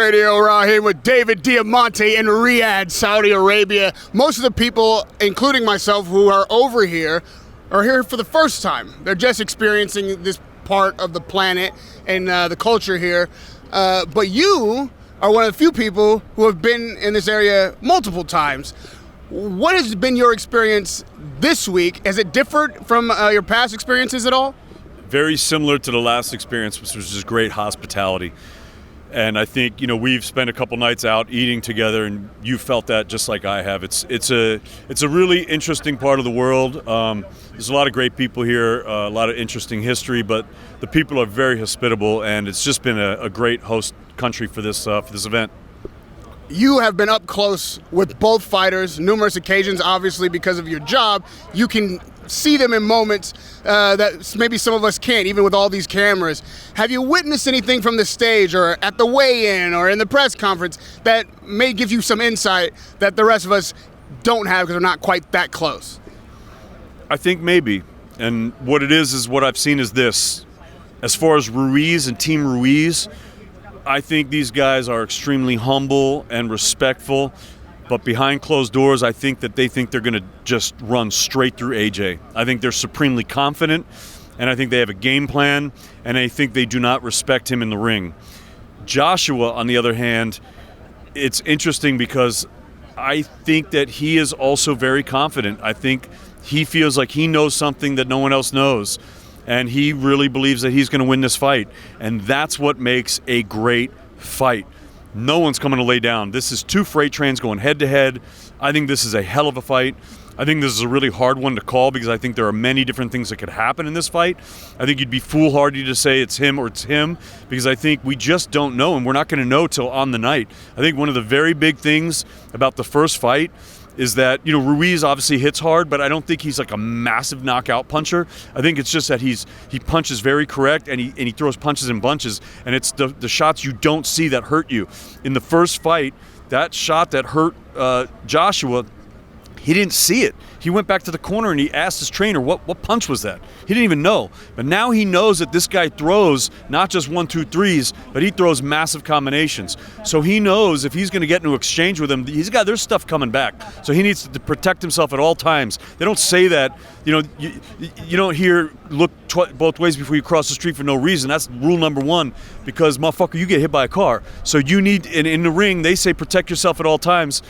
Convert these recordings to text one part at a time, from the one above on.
Radio, Rahim with David Diamante in Riyadh, Saudi Arabia. Most of the people, including myself, who are over here, are here for the first time. They're just experiencing this part of the planet and the culture here. But you are one of the few people who have been in this area multiple times. What has been your experience this week? Has it differed from your past experiences at all? Very similar to the last experience, which was just great hospitality. And I think, we've spent a couple nights out eating together, and you felt that just like I have. It's a really interesting part of the world. There's a lot of great people here, a lot of interesting history, but the people are very hospitable, and it's just been a great host country for this event. You have been up close with both fighters, numerous occasions, obviously because of your job. You can see them in moments that maybe some of us can't, even with all these cameras. Have you witnessed anything from the stage or at the weigh-in or in the press conference that may give you some insight that the rest of us don't have because we're not quite that close? I think maybe. And what it is what I've seen is this. As far as Ruiz and Team Ruiz, I think these guys are extremely humble and respectful. But behind closed doors, I think that they think they're going to just run straight through AJ. I think they're supremely confident, and I think they have a game plan, and I think they do not respect him in the ring. Joshua, on the other hand, it's interesting because I think that he is also very confident. I think he feels like he knows something that no one else knows, and he really believes that he's going to win this fight, and that's what makes a great fight. No one's coming to lay down. This is two freight trains going head-to-head. I think this is a hell of a fight. I think this is a really hard one to call because I think there are many different things that could happen in this fight. I think you'd be foolhardy to say it's him or it's him because I think we just don't know, and we're not going to know till on the night. I think one of the very big things about the first fight is that, Ruiz obviously hits hard, but I don't think he's like a massive knockout puncher. I think it's just that he punches very correct and he throws punches in bunches, and it's the shots you don't see that hurt you. In the first fight, that shot that hurt Joshua, he didn't see it. He went back to the corner and he asked his trainer, what punch was that? He didn't even know. But now he knows that this guy throws not just 1, 2, 3s, but he throws massive combinations. So he knows if he's going to get into exchange with him, there's stuff coming back. So he needs to protect himself at all times. They don't say that, you don't hear look both ways before you cross the street for no reason. That's rule number 1, because motherfucker, you get hit by a car. So you need, in the ring, they say protect yourself at all times.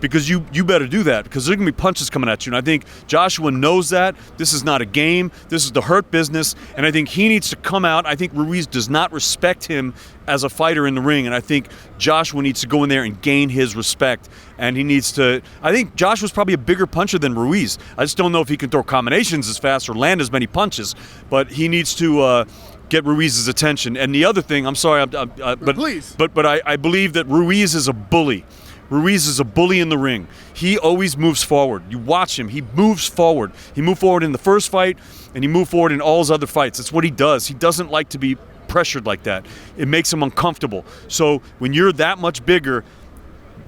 Because you better do that, because there's going to be punches coming at you. And I think Joshua knows that. This is not a game. This is the hurt business. And I think he needs to come out. I think Ruiz does not respect him as a fighter in the ring. And I think Joshua needs to go in there and gain his respect. And he needs to – I think Joshua's probably a bigger puncher than Ruiz. I just don't know if he can throw combinations as fast or land as many punches. But he needs to get Ruiz's attention. And the other thing – I'm sorry. Please. But I believe that Ruiz is a bully. Ruiz is a bully in the ring. He always moves forward. You watch him. He moves forward. He moved forward in the first fight, and he moved forward in all his other fights. That's what he does. He doesn't like to be pressured like that. It makes him uncomfortable. So when you're that much bigger,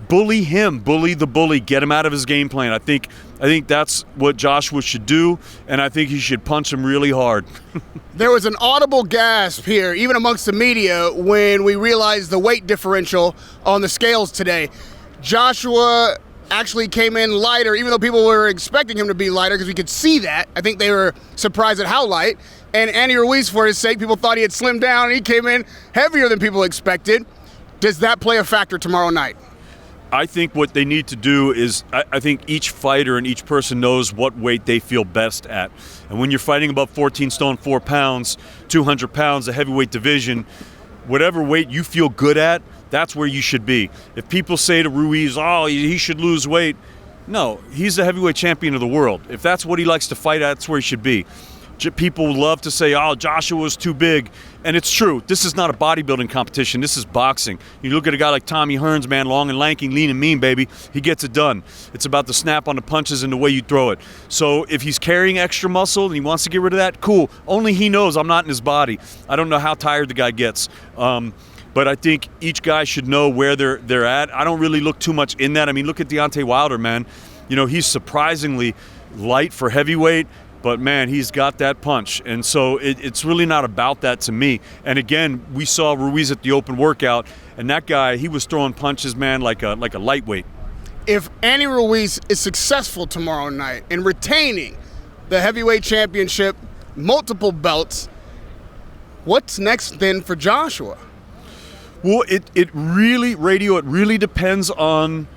bully him. Bully the bully. Get him out of his game plan. I think that's what Joshua should do, and I think he should punch him really hard. There was an audible gasp here, even amongst the media, when we realized the weight differential on the scales today. Joshua actually came in lighter, even though people were expecting him to be lighter because we could see that. I think they were surprised at how light. And Andy Ruiz, for his sake, people thought he had slimmed down, and he came in heavier than people expected. Does that play a factor tomorrow night? I think what they need to do is, I think each fighter and each person knows what weight they feel best at. And when you're fighting about 14 stone, 4 pounds, 200 pounds, the heavyweight division, whatever weight you feel good at, that's where you should be. If people say to Ruiz, he should lose weight, no, he's the heavyweight champion of the world. If that's what he likes to fight at, that's where he should be. People love to say, Joshua's too big. And it's true. This is not a bodybuilding competition. This is boxing. You look at a guy like Tommy Hearns, man, long and lanky, lean and mean, baby. He gets it done. It's about the snap on the punches and the way you throw it. So if he's carrying extra muscle and he wants to get rid of that, cool. Only he knows I'm not in his body. I don't know how tired the guy gets. But I think each guy should know where they're at. I don't really look too much in that. I mean, look at Deontay Wilder, man. He's surprisingly light for heavyweight, But man, he's got that punch, and so it's really not about that to me. And again, we saw Ruiz at the open workout, and that guy, he was throwing punches, man, like a lightweight. If Andy Ruiz is successful tomorrow night in retaining the heavyweight championship, multiple belts, what's next then for Joshua? Well, it really depends on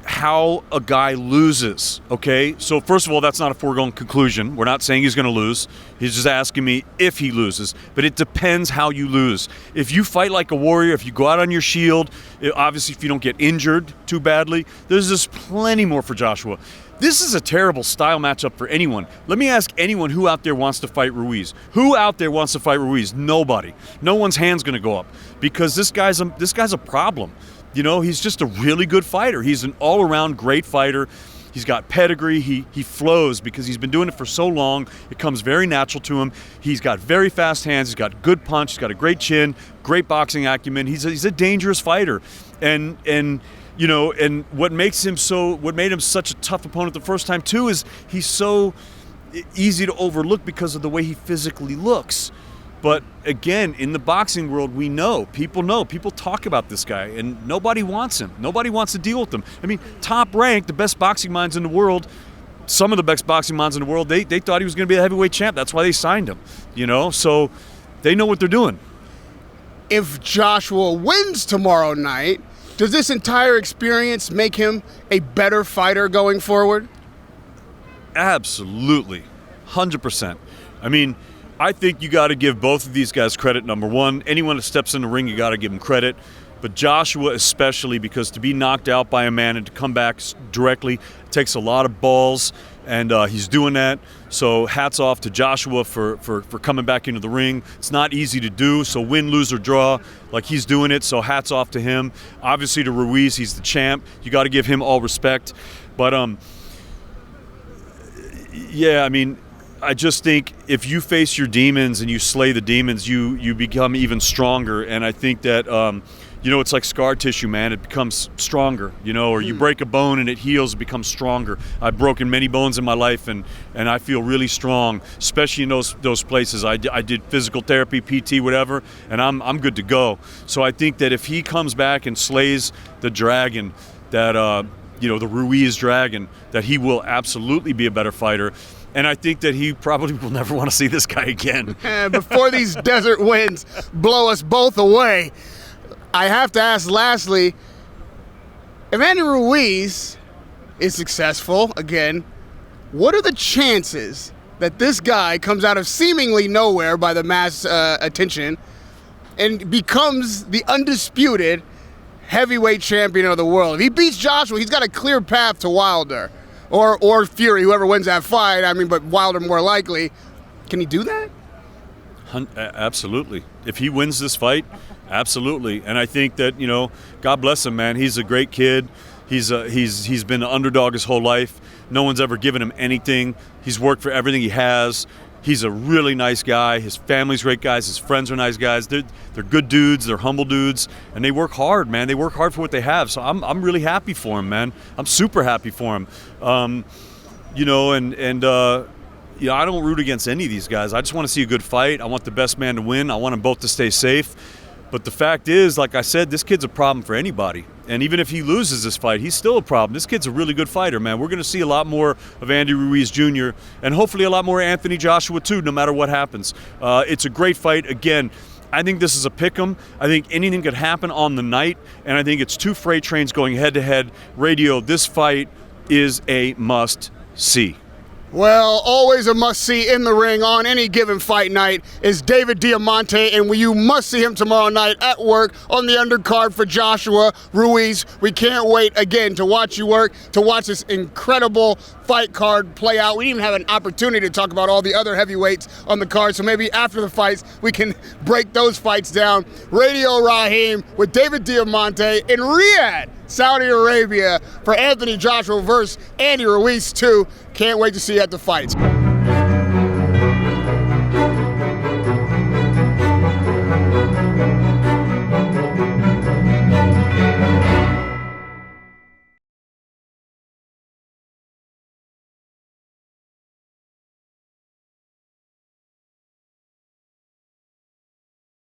how a guy loses, okay? So first of all, that's not a foregone conclusion. We're not saying he's going to lose. He's just asking me if he loses. But it depends how you lose. If you fight like a warrior, if you go out on your shield, obviously if you don't get injured too badly, there's just plenty more for Joshua. This is a terrible style matchup for anyone. Let me ask anyone who out there wants to fight Ruiz. Who out there wants to fight Ruiz? Nobody. No one's hand's going to go up because this guy's a problem. You know, he's just a really good fighter. He's an all-around great fighter. He's got pedigree. He flows because he's been doing it for so long. It comes very natural to him. He's got very fast hands. He's got good punch. He's got a great chin, great boxing acumen. He's a dangerous fighter. And you know, and what made him such a tough opponent the first time too is he's so easy to overlook because of the way he physically looks. But again, in the boxing world, people talk about this guy, and nobody wants him. Nobody wants to deal with him. I mean, top ranked, the best boxing minds in the world, some of the best boxing minds in the world, they thought he was going to be a heavyweight champ. That's why they signed him, you know? So they know what they're doing. If Joshua wins tomorrow night, does this entire experience make him a better fighter going forward? Absolutely. 100%. I mean, I think you got to give both of these guys credit. Number one, anyone that steps in the ring, you got to give him credit. But Joshua especially, because to be knocked out by a man and to come back directly takes a lot of balls, and he's doing that. So hats off to Joshua for coming back into the ring. It's not easy to do, so win, lose, or draw, like he's doing it, so hats off to him. Obviously to Ruiz, he's the champ. You got to give him all respect. But, yeah, I mean, I just think if you face your demons and you slay the demons, you become even stronger. And I think that, you know, it's like scar tissue, man. It becomes stronger, you know, or you break a bone and it heals, it becomes stronger. I've broken many bones in my life, and I feel really strong, especially in those places. I did physical therapy, PT, whatever, and I'm good to go. So I think that if he comes back and slays the dragon, that, you know, the Ruiz dragon, that he will absolutely be a better fighter. And I think that he probably will never want to see this guy again. Before these desert winds blow us both away, I have to ask lastly, if Andy Ruiz is successful again, what are the chances that this guy comes out of seemingly nowhere by the mass attention and becomes the undisputed heavyweight champion of the world? If he beats Joshua, he's got a clear path to Wilder. Or Fury, whoever wins that fight. I mean, but Wilder more likely. Can he do that? Absolutely. If he wins this fight, absolutely. And I think that, you know, God bless him, man. He's a great kid. He's been an underdog his whole life. No one's ever given him anything. He's worked for everything he has. He's a really nice guy. His family's great guys. His friends are nice guys. They're good dudes. They're humble dudes, and they work hard, man. They work hard for what they have. So I'm really happy for him, man. I'm super happy for him. You know, and you know, I don't root against any of these guys. I just want to see a good fight. I want the best man to win. I want them both to stay safe. But the fact is, like I said, this kid's a problem for anybody. And even if he loses this fight, he's still a problem. This kid's a really good fighter, man. We're going to see a lot more of Andy Ruiz Jr. and hopefully a lot more Anthony Joshua too, no matter what happens. It's a great fight. Again, I think this is a pick'em. I think anything could happen on the night, and I think it's two freight trains going head-to-head. Radio, this fight is a must-see. Well, always a must-see in the ring on any given fight night is David Diamante, and you must see him tomorrow night at work on the undercard for Joshua Ruiz. We can't wait, again, to watch you work, to watch this incredible fight card play out. We didn't even have an opportunity to talk about all the other heavyweights on the card, so maybe after the fights we can break those fights down. Radio Rahim with David Diamante in Riyadh, Saudi Arabia, for Anthony Joshua versus Andy Ruiz 2. Can't wait to see you at the fights.